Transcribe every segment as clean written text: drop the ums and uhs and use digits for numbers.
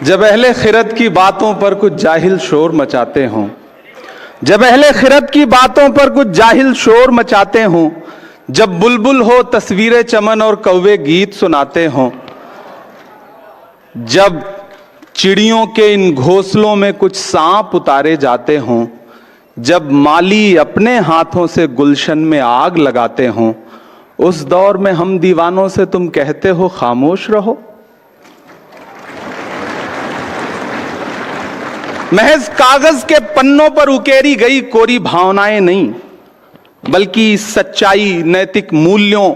जब अहले खिरत की बातों पर कुछ जाहिल शोर मचाते हों, जब अहले खिरत की बातों पर कुछ जाहिल शोर मचाते हों, जब बुलबुल हो तस्वीरें चमन और कौवे गीत सुनाते हों, जब चिड़ियों के इन घोंसलों में कुछ सांप उतारे जाते हों, जब माली अपने हाथों से गुलशन में आग लगाते हों, उस दौर में हम दीवानों से तुम कहते हो खामोश रहो। महज कागज के पन्नों पर उकेरी गई कोरी भावनाएं नहीं, बल्कि सच्चाई, नैतिक मूल्यों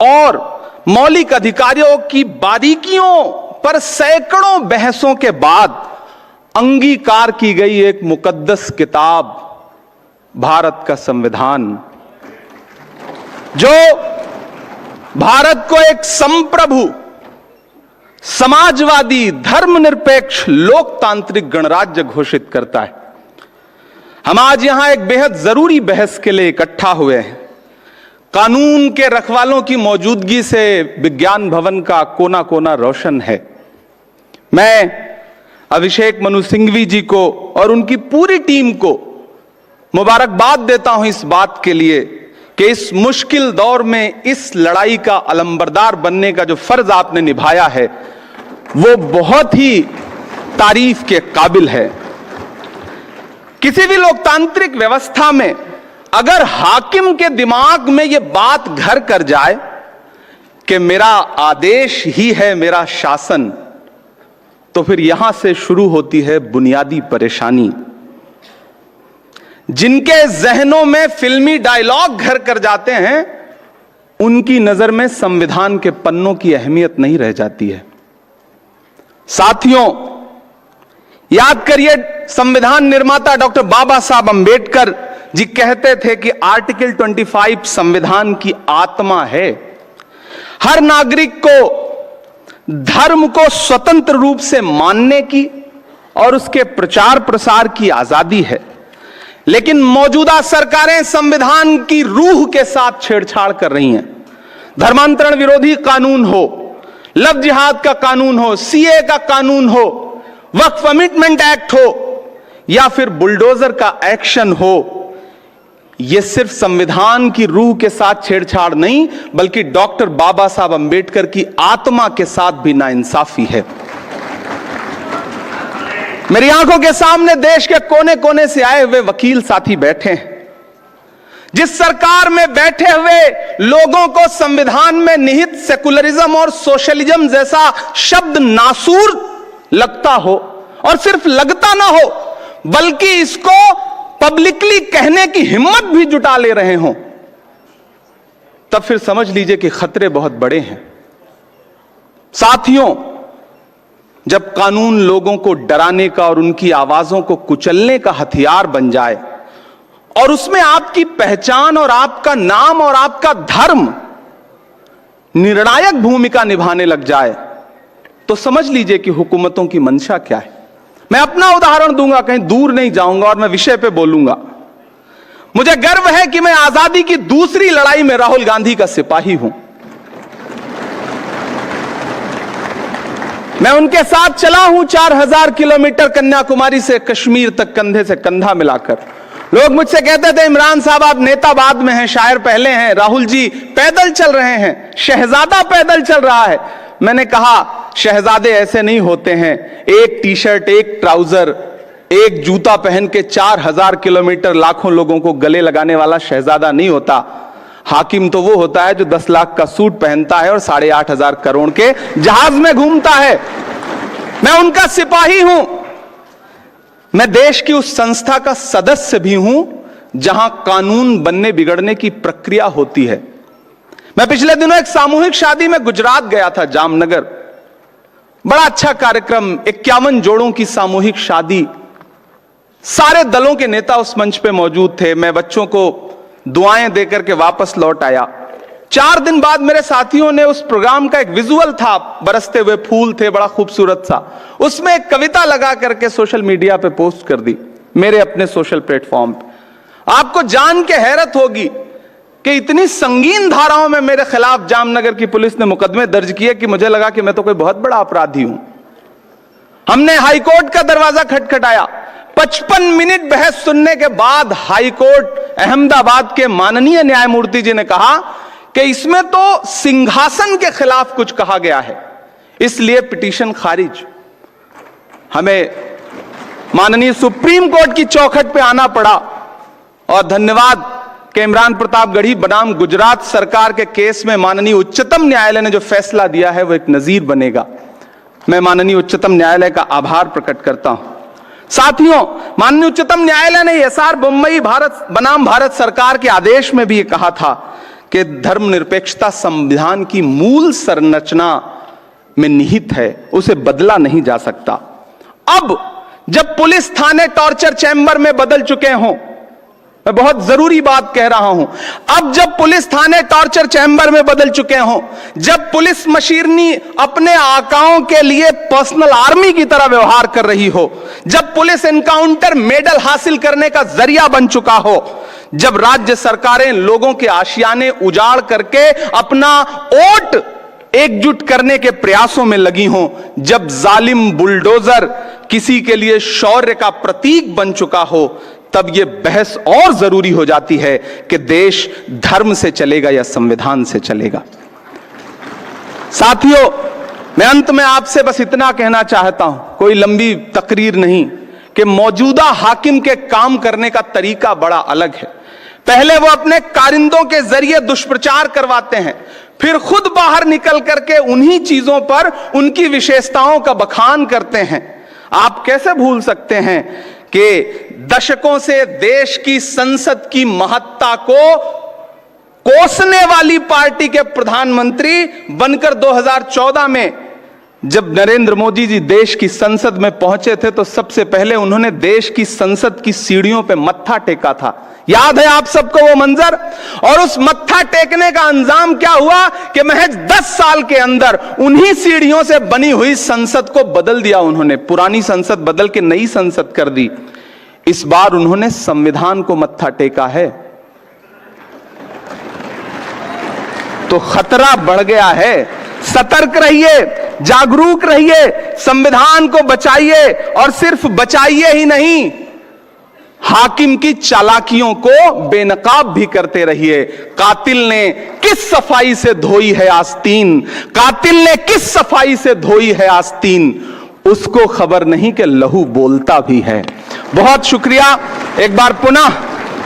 और मौलिक अधिकारों की बारीकियों पर सैकड़ों बहसों के बाद अंगीकार की गई एक मुकद्दस किताब, भारत का संविधान, जो भारत को एक संप्रभु, समाजवादी, धर्मनिरपेक्ष, लोकतांत्रिक गणराज्य घोषित करता है। हम आज यहां एक बेहद जरूरी बहस के लिए इकट्ठा हुए हैं। कानून के रखवालों की मौजूदगी से विज्ञान भवन का कोना कोना रोशन है। मैं अभिषेक मनु सिंघवी जी को और उनकी पूरी टीम को मुबारकबाद देता हूं इस बात के लिए कि इस मुश्किल दौर में इस लड़ाई का अलंबरदार बनने का जो फर्ज आपने निभाया है वो बहुत ही तारीफ के काबिल है। किसी भी लोकतांत्रिक व्यवस्था में अगर हाकिम के दिमाग में यह बात घर कर जाए कि मेरा आदेश ही है मेरा शासन, तो फिर यहां से शुरू होती है बुनियादी परेशानी। जिनके जहनों में फिल्मी डायलॉग घर कर जाते हैं, उनकी नजर में संविधान के पन्नों की अहमियत नहीं रह जाती है। साथियों, याद करिए, संविधान निर्माता डॉक्टर बाबा साहब अंबेडकर जी कहते थे कि आर्टिकल 25 संविधान की आत्मा है। हर नागरिक को धर्म को स्वतंत्र रूप से मानने की और उसके प्रचार प्रसार की आजादी है। लेकिन मौजूदा सरकारें संविधान की रूह के साथ छेड़छाड़ कर रही हैं। धर्मांतरण विरोधी कानून हो, लव जिहाद का कानून हो, सीए का कानून हो, वक्फ अमेंडमेंट एक्ट हो या फिर बुलडोजर का एक्शन हो, यह सिर्फ संविधान की रूह के साथ छेड़छाड़ नहीं, बल्कि डॉक्टर बाबा साहब अंबेडकर की आत्मा के साथ भी नाइंसाफी है। मेरी आंखों के सामने देश के कोने कोने से आए हुए वकील साथी बैठे हैं। जिस सरकार में बैठे हुए लोगों को संविधान में निहित सेकुलरिज्म और सोशलिज्म जैसा शब्द नासूर लगता हो, और सिर्फ लगता ना हो बल्कि इसको पब्लिकली कहने की हिम्मत भी जुटा ले रहे हों, तब फिर समझ लीजिए कि खतरे बहुत बड़े हैं। साथियों, जब कानून लोगों को डराने का और उनकी आवाजों को कुचलने का हथियार बन जाए और उसमें आपकी पहचान और आपका नाम और आपका धर्म निर्णायक भूमिका निभाने लग जाए, तो समझ लीजिए कि हुकूमतों की मंशा क्या है। मैं अपना उदाहरण दूंगा, कहीं दूर नहीं जाऊंगा और मैं विषय पे बोलूंगा। मुझे गर्व है कि मैं आजादी की दूसरी लड़ाई में राहुल गांधी का सिपाही हूं। मैं उनके साथ चला हूं 4000 किलोमीटर कन्याकुमारी से कश्मीर तक, कंधे से कंधा मिलाकर। लोग मुझसे कहते थे, इमरान साहब आप नेता बाद में हैं, शायर पहले हैं, राहुल जी पैदल चल रहे हैं, शहजादा पैदल चल रहा है। मैंने कहा, शहजादे ऐसे नहीं होते हैं। एक टी शर्ट, एक ट्राउजर, एक जूता पहन के 4000 किलोमीटर लाखों लोगों को गले लगाने वाला शहजादा नहीं होता। हाकिम तो वो होता है जो 10 लाख का सूट पहनता है और 8,500 करोड़ के जहाज में घूमता है। मैं उनका सिपाही हूं। मैं देश की उस संस्था का सदस्य भी हूं जहां कानून बनने बिगड़ने की प्रक्रिया होती है। मैं पिछले दिनों एक सामूहिक शादी में गुजरात गया था, जामनगर। बड़ा अच्छा कार्यक्रम, 51 जोड़ों की सामूहिक शादी। सारे दलों के नेता उस मंच पे मौजूद थे। मैं बच्चों को दुआएं देकर के वापस लौट आया। 4 दिन बाद मेरे साथियों ने उस प्रोग्राम का एक विजुअल था, बरसते हुए फूल थे, बड़ा खूबसूरत सा। उसमें एक कविता लगा करके सोशल मीडिया पे पोस्ट कर दी, मेरे अपने सोशल प्लेटफॉर्म पे। आपको जान के हैरत होगी कि इतनी संगीन धाराओं में मेरे खिलाफ जामनगर की पुलिस ने मुकदमे दर्ज किए कि मुझे लगा कि मैं तो कोई बहुत बड़ा अपराधी हूं। हमने हाईकोर्ट का दरवाजा खटखटाया। 55 मिनट बहस सुनने के बाद हाईकोर्ट अहमदाबाद के माननीय न्यायमूर्ति जी ने कहा कि इसमें तो सिंहासन के खिलाफ कुछ कहा गया है, इसलिए पिटीशन खारिज। हमें माननीय सुप्रीम कोर्ट की चौखट पे आना पड़ा और धन्यवाद कि इमरान प्रतापगढ़ी बनाम गुजरात सरकार के केस में माननीय उच्चतम न्यायालय ने जो फैसला दिया है वो एक नजीर बनेगा। मैं माननीय उच्चतम न्यायालय का आभार प्रकट करता हूं। साथियों, माननीय उच्चतम न्यायालय ने एसआर बोम्मई भारत बनाम भारत सरकार के आदेश में भी ये कहा था कि धर्मनिरपेक्षता संविधान की मूल संरचना में निहित है, उसे बदला नहीं जा सकता। अब जब पुलिस थाने टॉर्चर चैंबर में बदल चुके हों, मैं बहुत जरूरी बात कह रहा हूं, अब जब पुलिस थाने टॉर्चर चैंबर में बदल चुके हों, जब पुलिस मशीनरी अपने आकाओं के लिए पर्सनल आर्मी की तरह व्यवहार कर रही हो, जब पुलिस एनकाउंटर मेडल हासिल करने का जरिया बन चुका हो, जब राज्य सरकारें लोगों के आशियाने उजाड़ करके अपना वोट एकजुट करने के प्रयासों में लगी हों, जब जालिम बुलडोजर किसी के लिए शौर्य का प्रतीक बन चुका हो, तब यह बहस और जरूरी हो जाती है कि देश धर्म से चलेगा या संविधान से चलेगा। साथियों, मैं अंत में आपसे बस इतना कहना चाहता हूं, कोई लंबी तकरीर नहीं, कि मौजूदा हाकिम के काम करने का तरीका बड़ा अलग है। पहले वो अपने कारिंदों के जरिए दुष्प्रचार करवाते हैं, फिर खुद बाहर निकल करके उन्हीं चीजों पर उनकी विशेषताओं का बखान करते हैं। आप कैसे भूल सकते हैं कि दशकों से देश की संसद की महत्ता को कोसने वाली पार्टी के प्रधानमंत्री बनकर 2014 में जब नरेंद्र मोदी जी देश की संसद में पहुंचे थे तो सबसे पहले उन्होंने देश की संसद की सीढ़ियों पे मत्था टेका था। याद है आप सबको वो मंजर? और उस मत्था टेकने का अंजाम क्या हुआ कि महज 10 साल के अंदर उन्हीं सीढ़ियों से बनी हुई संसद को बदल दिया उन्होंने। पुरानी संसद बदल के नई संसद कर दी। इस बार उन्होंने संविधान को मत्था टेका है, तो खतरा बढ़ गया है। सतर्क रहिए, जागरूक रहिए, संविधान को बचाइए, और सिर्फ बचाइए ही नहीं, हाकिम की चालाकियों को बेनकाब भी करते रहिए। कातिल ने किस सफाई से धोई है आस्तीन, कातिल ने किस सफाई से धोई है आस्तीन, उसको खबर नहीं कि लहू बोलता भी है। बहुत शुक्रिया। एक बार पुनः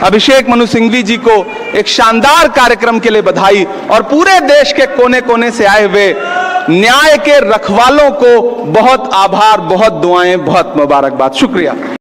अभिषेक मनु सिंघवी जी को एक शानदार कार्यक्रम के लिए बधाई, और पूरे देश के कोने कोने से आए हुए न्याय के रखवालों को बहुत आभार, बहुत दुआएं, बहुत मुबारकबाद। शुक्रिया।